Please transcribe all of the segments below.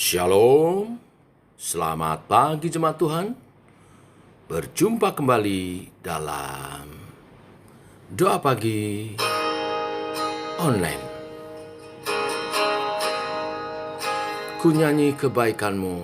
Shalom, selamat pagi jemaat Tuhan. Berjumpa kembali dalam doa pagi online. Ku nyanyi kebaikan-Mu,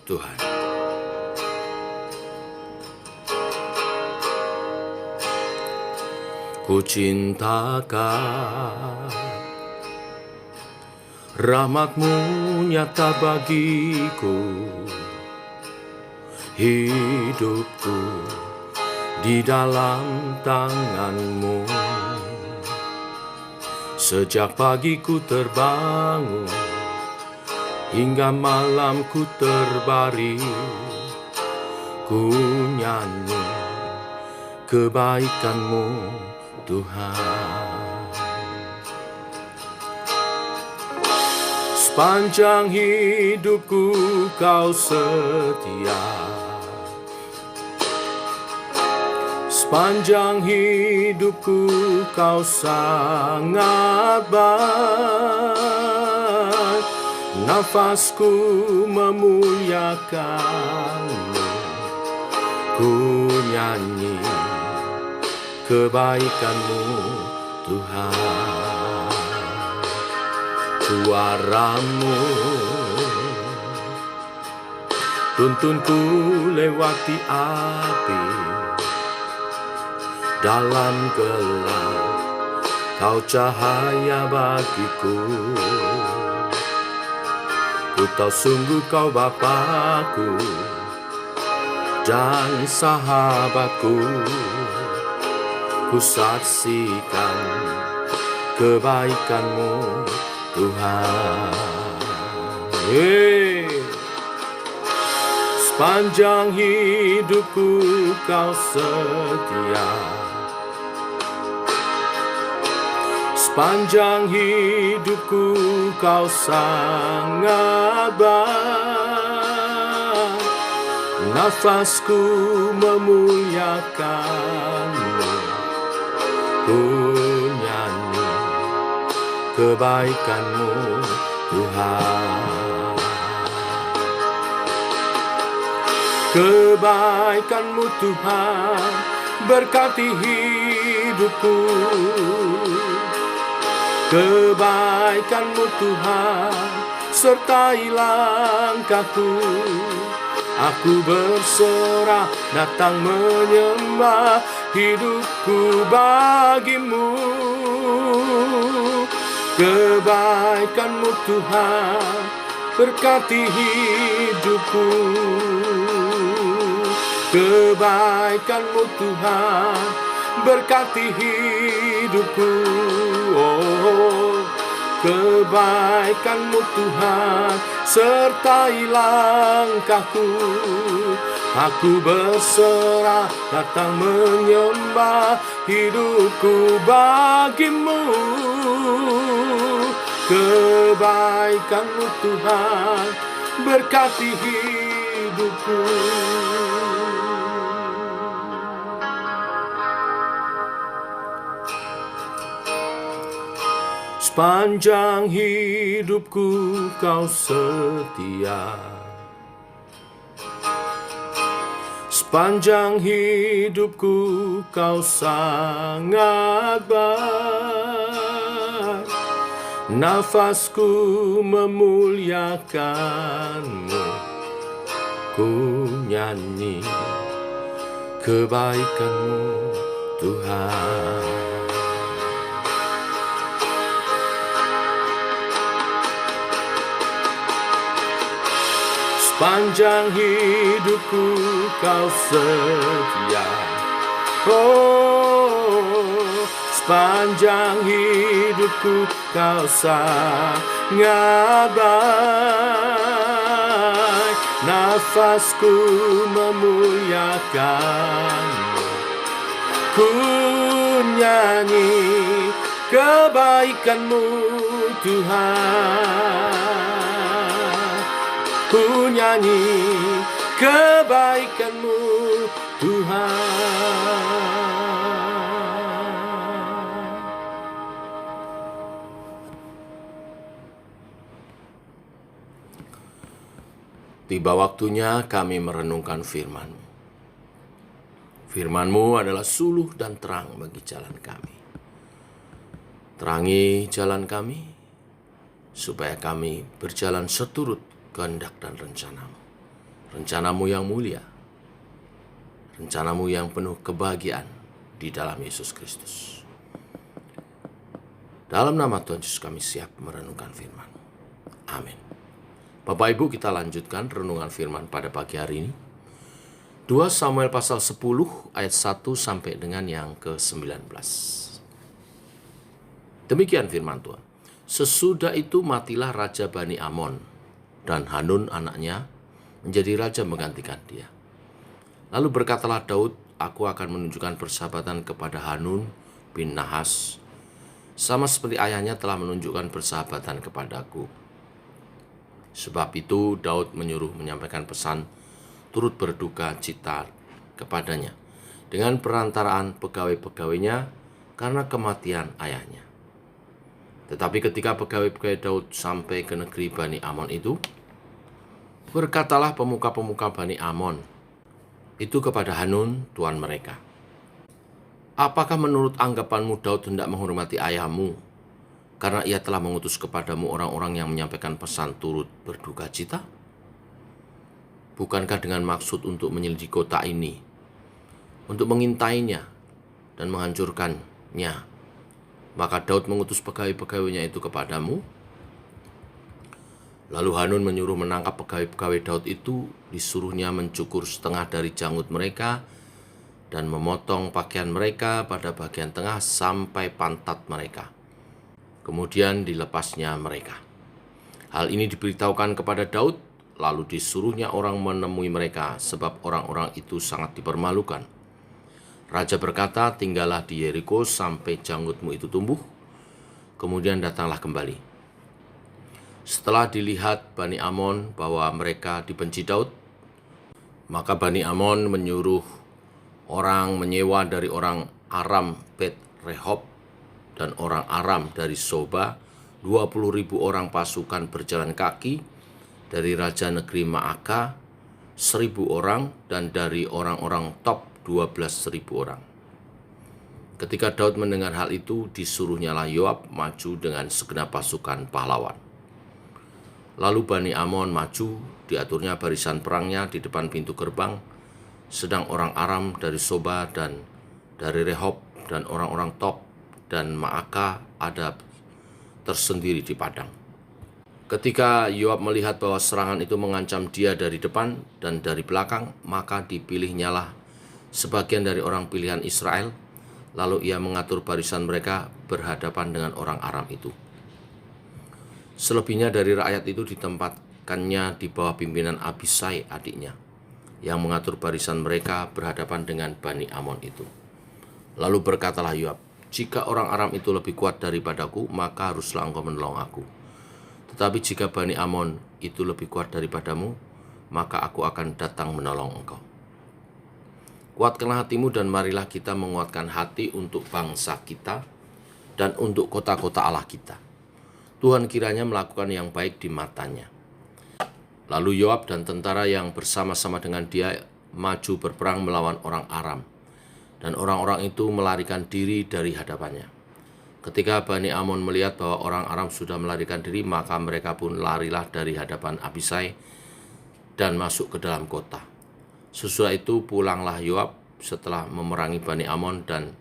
Tuhan. Ku cintakan rahmat-Mu nyata bagiku, hidupku di dalam tangan-Mu. Sejak pagi ku terbangun hingga malam ku terbaring, ku nyanyi kebaikan-Mu, Tuhan. Sepanjang hidupku Kau setia, sepanjang hidupku Kau sangat baik. Nafasku memuliakan-Mu, ku nyanyi kebaikan-Mu, Tuhan. Suara-Mu tuntunku lewati api, dalam gelap Kau cahaya bagiku. Ku tahu sungguh Kau Bapa-Ku dan sahabatku. Ku saksikan kebaikan-Mu, Tuhan. Sepanjang hidupku Kau setia, sepanjang hidupku Kau sangat baik. Nafasku memuliakan-Mu, ku nyanyi kebaikan-Mu, Tuhan. Kebaikan-Mu, Tuhan, berkati hidupku. Kebaikan-Mu, Tuhan, sertai langkahku. Aku berserah, datang menyembah, hidupku bagi-Mu. Kebaikan-Mu, Tuhan, berkati hidupku. Kebaikan-Mu, Tuhan, berkati hidupku. Oh, kebaikan-Mu, Tuhan, sertai langkahku. Aku berserah, datang menyembah, hidupku bagi-Mu. Kebaikan-Mu, Tuhan, berkati hidupku. Sepanjang hidupku Kau setia, sepanjang hidupku Kau sangat baik. Nafasku memuliakan-Mu, ku nyanyi kebaikan-Mu, Tuhan. Sepanjang hidupku Kau setia, oh, sepanjang hidupku Kau sangat baik. Nafasku memuliakan-Mu, ku nyanyi kebaikan-Mu, Tuhan. Ku nyanyi kebaikan-Mu, Tuhan. Tiba waktunya kami merenungkan firman-Mu. Firman-Mu adalah suluh dan terang bagi jalan kami. Terangi jalan kami, supaya kami berjalan seturut kehendak dan rencana-Mu. Rencana-Mu yang mulia, rencana-Mu yang penuh kebahagiaan di dalam Yesus Kristus. Dalam nama Tuhan Yesus kami siap merenungkan firman-Mu. Amin. Bapak Ibu, kita lanjutkan renungan firman pada pagi hari ini. 2 Samuel pasal 10 ayat 1 sampai dengan yang ke-19. Demikian firman Tuhan. Sesudah itu matilah Raja Bani Amon, dan Hanun anaknya menjadi raja menggantikan dia. Lalu berkatalah Daud, aku akan menunjukkan persahabatan kepada Hanun bin Nahas, sama seperti ayahnya telah menunjukkan persahabatan kepadaku. Sebab itu Daud menyuruh menyampaikan pesan turut berduka cita kepadanya dengan perantaraan pegawai-pegawainya karena kematian ayahnya. Tetapi ketika pegawai-pegawai Daud sampai ke negeri Bani Amon itu, berkatalah pemuka-pemuka Bani Amon itu kepada Hanun, tuan mereka, apakah menurut anggapanmu Daud hendak menghormati ayahmu karena ia telah mengutus kepadamu orang-orang yang menyampaikan pesan turut berduka cita? Bukankah dengan maksud untuk menyelidiki kota ini, untuk mengintainya dan menghancurkannya, maka Daud mengutus pegawai-pegawainya itu kepadamu? Lalu Hanun menyuruh menangkap pegawai-pegawai Daud itu, disuruhnya mencukur setengah dari janggut mereka dan memotong pakaian mereka pada bagian tengah sampai pantat mereka. Kemudian dilepasnya mereka. Hal ini diberitahukan kepada Daud, lalu disuruhnya orang menemui mereka, sebab orang-orang itu sangat dipermalukan. Raja berkata, tinggallah di Yeriko sampai janggutmu itu tumbuh, kemudian datanglah kembali. Setelah dilihat Bani Amon bahwa mereka dibenci Daud, maka Bani Amon menyuruh orang menyewa dari orang Aram Bet Rehob dan orang Aram dari Soba 20.000 orang pasukan berjalan kaki, dari raja negeri Maaka 1.000 orang, dan dari orang-orang Top 12.000 orang. Ketika Daud mendengar hal itu, disuruhnyalah Yoab maju dengan segenap pasukan pahlawan. Lalu Bani Amon maju, diaturnya barisan perangnya di depan pintu gerbang, sedang orang Aram dari Soba dan dari Rehob dan orang-orang Top dan Maaka ada tersendiri di padang. Ketika Yoab melihat bahwa serangan itu mengancam dia dari depan dan dari belakang, maka dipilihnyalah sebagian dari orang pilihan Israel, lalu ia mengatur barisan mereka berhadapan dengan orang Aram itu. Selebihnya dari rakyat itu ditempatkannya di bawah pimpinan Abisai adiknya, yang mengatur barisan mereka berhadapan dengan Bani Amon itu. Lalu berkatalah Yoab, jika orang Aram itu lebih kuat daripadaku, maka haruslah engkau menolong aku. Tetapi jika Bani Amon itu lebih kuat daripadamu, maka aku akan datang menolong engkau. Kuatkanlah hatimu dan marilah kita menguatkan hati untuk bangsa kita dan untuk kota-kota Allah kita. Tuhan kiranya melakukan yang baik di matanya. Lalu Yoab dan tentara yang bersama-sama dengan dia maju berperang melawan orang Aram, dan orang-orang itu melarikan diri dari hadapannya. Ketika Bani Amon melihat bahwa orang Aram sudah melarikan diri, maka mereka pun larilah dari hadapan Abisai dan masuk ke dalam kota. Sesudah itu pulanglah Yoab setelah memerangi Bani Amon dan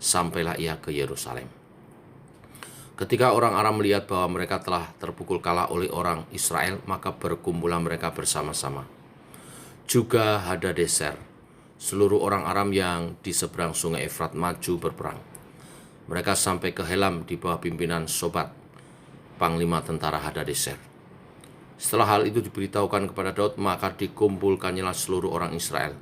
sampailah ia ke Yerusalem. Ketika orang Aram melihat bahwa mereka telah terpukul kalah oleh orang Israel, maka berkumpulah mereka bersama-sama. Juga Hadadezer, seluruh orang Aram yang di seberang sungai Efrat maju berperang. Mereka sampai ke Helam di bawah pimpinan Sobat, panglima tentara Hadadezer. Setelah hal itu diberitahukan kepada Daud, maka dikumpulkannya seluruh orang Israel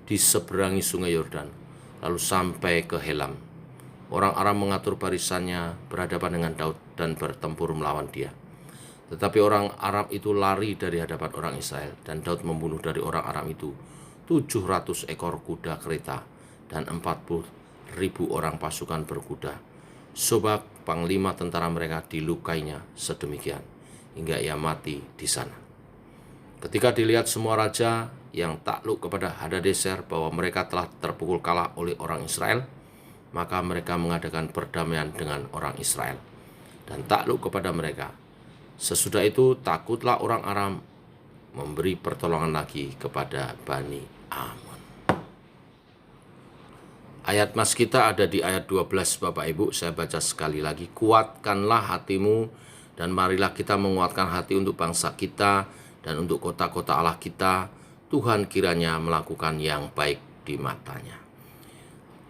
di seberangi sungai Yordan, lalu sampai ke Helam. Orang Aram mengatur barisannya berhadapan dengan Daud dan bertempur melawan dia. Tetapi orang Aram itu lari dari hadapan orang Israel, dan Daud membunuh dari orang Aram itu 700 ekor kuda kereta dan 40.000 orang pasukan berkuda. Sobak, panglima tentara mereka, dilukainya sedemikian hingga ia mati di sana. Ketika dilihat semua raja yang takluk kepada Hadadezer bahwa mereka telah terpukul kalah oleh orang Israel, maka mereka mengadakan perdamaian dengan orang Israel dan takluk kepada mereka. Sesudah itu takutlah orang Aram memberi pertolongan lagi kepada Bani Amon. Ayat mas kita ada di ayat 12 Bapak Ibu, saya baca sekali lagi. Kuatkanlah hatimu dan marilah kita menguatkan hati untuk bangsa kita dan untuk kota-kota Allah kita. Tuhan kiranya melakukan yang baik di matanya.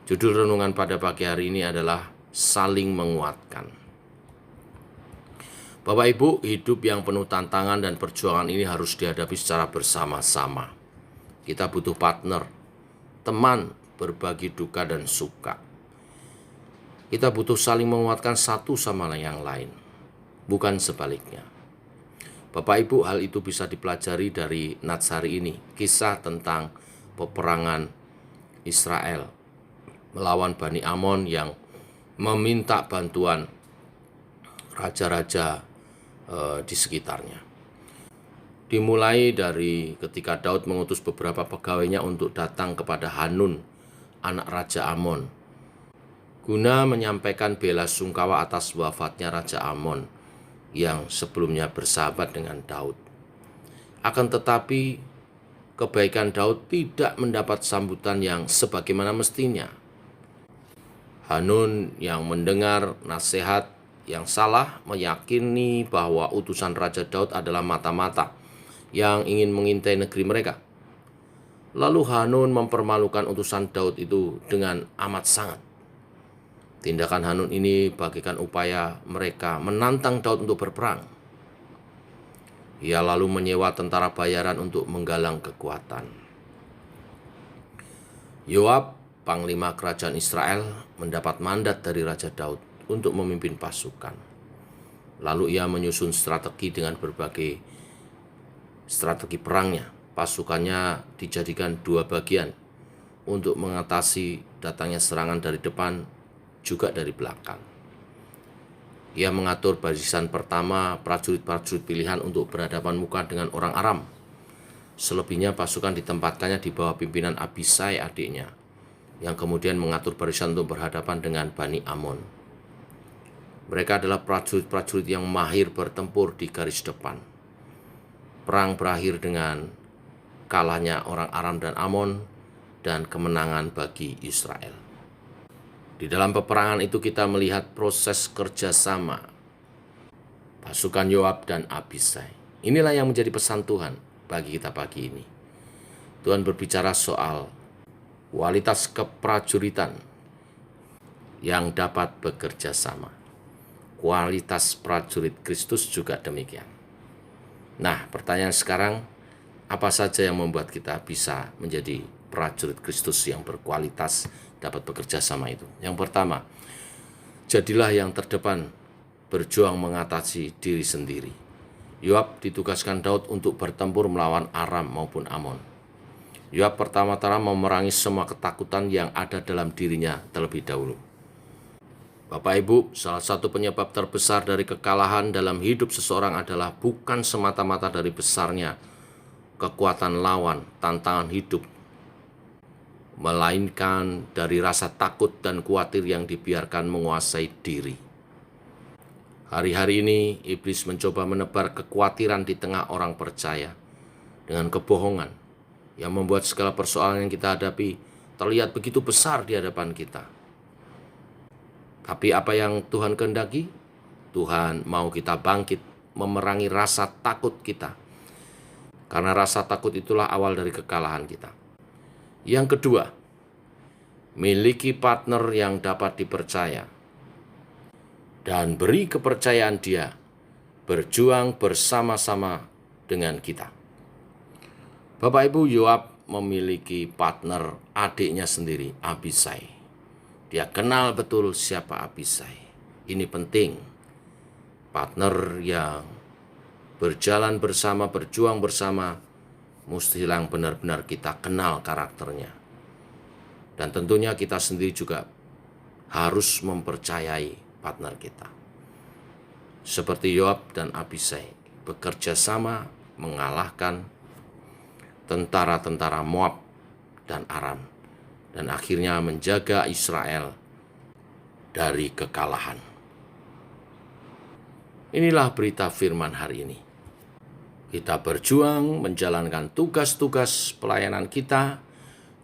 Judul renungan pada pagi hari ini adalah saling menguatkan. Bapak Ibu, hidup yang penuh tantangan dan perjuangan ini harus dihadapi secara bersama-sama. Kita butuh partner, teman, berbagi duka dan suka. Kita butuh saling menguatkan satu sama yang lain, bukan sebaliknya. Bapak Ibu, hal itu bisa dipelajari dari nats hari ini, kisah tentang peperangan Israel melawan Bani Amon yang meminta bantuan raja-raja di sekitarnya. Dimulai dari ketika Daud mengutus beberapa pegawainya untuk datang kepada Hanun, anak Raja Amon, guna menyampaikan bela sungkawa atas wafatnya Raja Amon yang sebelumnya bersahabat dengan Daud. Akan tetapi, kebaikan Daud tidak mendapat sambutan yang sebagaimana mestinya. Hanun yang mendengar nasihat yang salah meyakini bahwa utusan Raja Daud adalah mata-mata yang ingin mengintai negeri mereka. Lalu Hanun mempermalukan utusan Daud itu dengan amat sangat. Tindakan Hanun ini bagaikan upaya mereka menantang Daud untuk berperang. Ia lalu menyewa tentara bayaran untuk menggalang kekuatan. Yoab, panglima kerajaan Israel, mendapat mandat dari Raja Daud untuk memimpin pasukan. Lalu ia menyusun strategi dengan berbagai strategi perangnya. Pasukannya dijadikan dua bagian untuk mengatasi datangnya serangan dari depan juga dari belakang. Ia mengatur barisan pertama prajurit-prajurit pilihan untuk berhadapan muka dengan orang Aram. Selebihnya pasukan ditempatkannya di bawah pimpinan Abisai adiknya, yang kemudian mengatur barisan untuk berhadapan dengan Bani Amon. Mereka adalah prajurit-prajurit yang mahir bertempur di garis depan. Perang berakhir dengan kalahnya orang Aram dan Amon dan kemenangan bagi Israel. Di dalam peperangan itu kita melihat proses kerjasama pasukan Yoab dan Abisai. Inilah yang menjadi pesan Tuhan bagi kita pagi ini. Tuhan berbicara soal kualitas keprajuritan yang dapat bekerja sama. Kualitas prajurit Kristus juga demikian. Nah, pertanyaan sekarang, apa saja yang membuat kita bisa menjadi prajurit Kristus yang berkualitas dapat bekerja sama itu? Yang pertama, jadilah yang terdepan berjuang mengatasi diri sendiri. Yoab ditugaskan Daud untuk bertempur melawan Aram maupun Amon. Yoab pertama-tama memerangi semua ketakutan yang ada dalam dirinya terlebih dahulu. Bapak Ibu, salah satu penyebab terbesar dari kekalahan dalam hidup seseorang adalah bukan semata-mata dari besarnya kekuatan lawan, tantangan hidup, melainkan dari rasa takut dan khawatir yang dibiarkan menguasai diri. Hari-hari ini, iblis mencoba menebar kekhawatiran di tengah orang percaya dengan kebohongan yang membuat segala persoalan yang kita hadapi terlihat begitu besar di hadapan kita. Tapi apa yang Tuhan kehendaki? Tuhan mau kita bangkit memerangi rasa takut kita. Karena rasa takut itulah awal dari kekalahan kita. Yang kedua, miliki partner yang dapat dipercaya. Dan beri kepercayaan dia berjuang bersama-sama dengan kita. Bapak Ibu, Yoab memiliki partner adiknya sendiri, Abisai. Dia kenal betul siapa Abisai. Ini penting. Partner yang berjalan bersama, berjuang bersama, mestilah benar-benar kita kenal karakternya. Dan tentunya kita sendiri juga harus mempercayai partner kita. Seperti Yoab dan Abisai, bekerja sama mengalahkan tentara-tentara Moab dan Aram, dan akhirnya menjaga Israel dari kekalahan. Inilah berita firman hari ini. Kita berjuang menjalankan tugas-tugas pelayanan kita,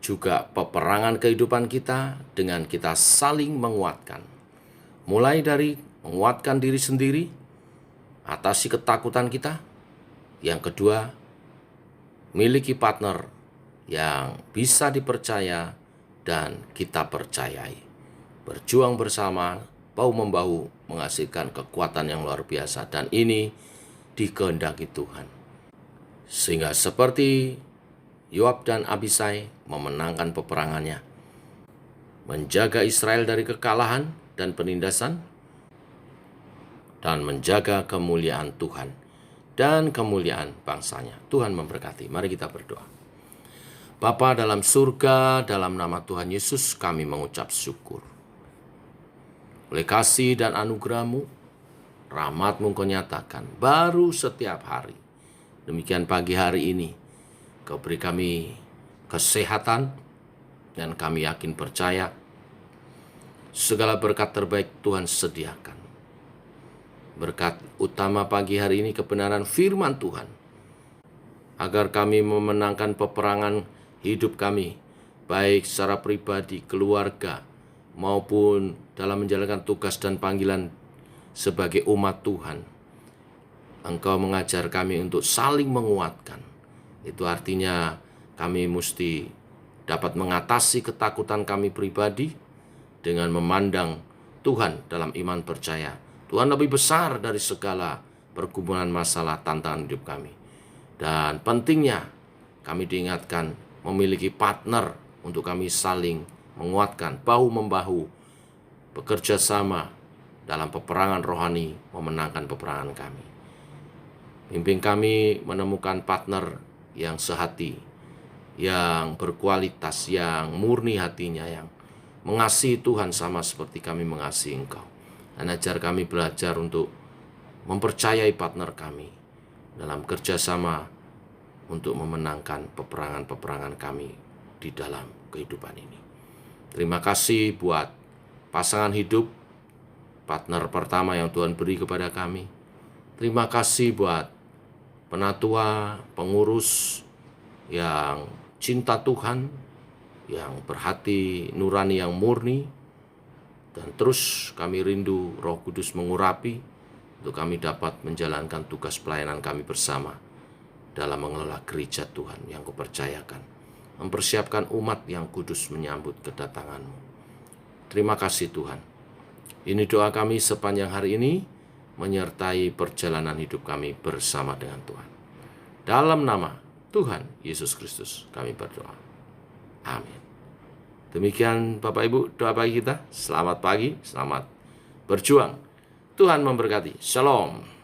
juga peperangan kehidupan kita dengan kita saling menguatkan. Mulai dari menguatkan diri sendiri, atasi ketakutan kita. Yang kedua, miliki partner yang bisa dipercaya dan kita percayai. Berjuang bersama, bahu-membahu menghasilkan kekuatan yang luar biasa, dan ini dikehendaki Tuhan. Sehingga seperti Yoab dan Abisai memenangkan peperangannya, menjaga Israel dari kekalahan dan penindasan, dan menjaga kemuliaan Tuhan dan kemuliaan bangsanya. Tuhan memberkati. Mari kita berdoa. Bapa dalam surga, dalam nama Tuhan Yesus kami mengucap syukur. Oleh kasih dan anugerah-Mu, rahmat-Mu Kau nyatakan baru setiap hari. Demikian pagi hari ini, Kau beri kami kesehatan, dan kami yakin percaya segala berkat terbaik Tuhan sediakan. Berkat utama pagi hari ini kebenaran firman Tuhan, agar kami memenangkan peperangan hidup kami, baik secara pribadi, keluarga, maupun dalam menjalankan tugas dan panggilan sebagai umat Tuhan. Engkau mengajar kami untuk saling menguatkan. Itu artinya kami mesti dapat mengatasi ketakutan kami pribadi dengan memandang Tuhan dalam iman percaya. Tuhan lebih besar dari segala pergumulan masalah tantangan hidup kami. Dan pentingnya kami diingatkan memiliki partner untuk kami saling menguatkan, bahu-membahu, bekerja sama dalam peperangan rohani, memenangkan peperangan kami. Pimpin kami menemukan partner yang sehati, yang berkualitas, yang murni hatinya, yang mengasihi Tuhan sama seperti kami mengasihi Engkau. Dan ajar kami belajar untuk mempercayai partner kami dalam kerjasama untuk memenangkan peperangan-peperangan kami di dalam kehidupan ini. Terima kasih buat pasangan hidup, partner pertama yang Tuhan beri kepada kami. Terima kasih buat penatua, pengurus yang cinta Tuhan, yang berhati nurani yang murni. Dan terus kami rindu Roh Kudus mengurapi untuk kami dapat menjalankan tugas pelayanan kami bersama dalam mengelola gereja Tuhan yang Kupercayakan, mempersiapkan umat yang kudus menyambut kedatangan-Mu. Terima kasih Tuhan. Ini doa kami sepanjang hari ini, menyertai perjalanan hidup kami bersama dengan Tuhan. Dalam nama Tuhan Yesus Kristus kami berdoa. Amin. Demikian Bapak Ibu doa bagi kita. Selamat pagi, selamat berjuang. Tuhan memberkati. Shalom.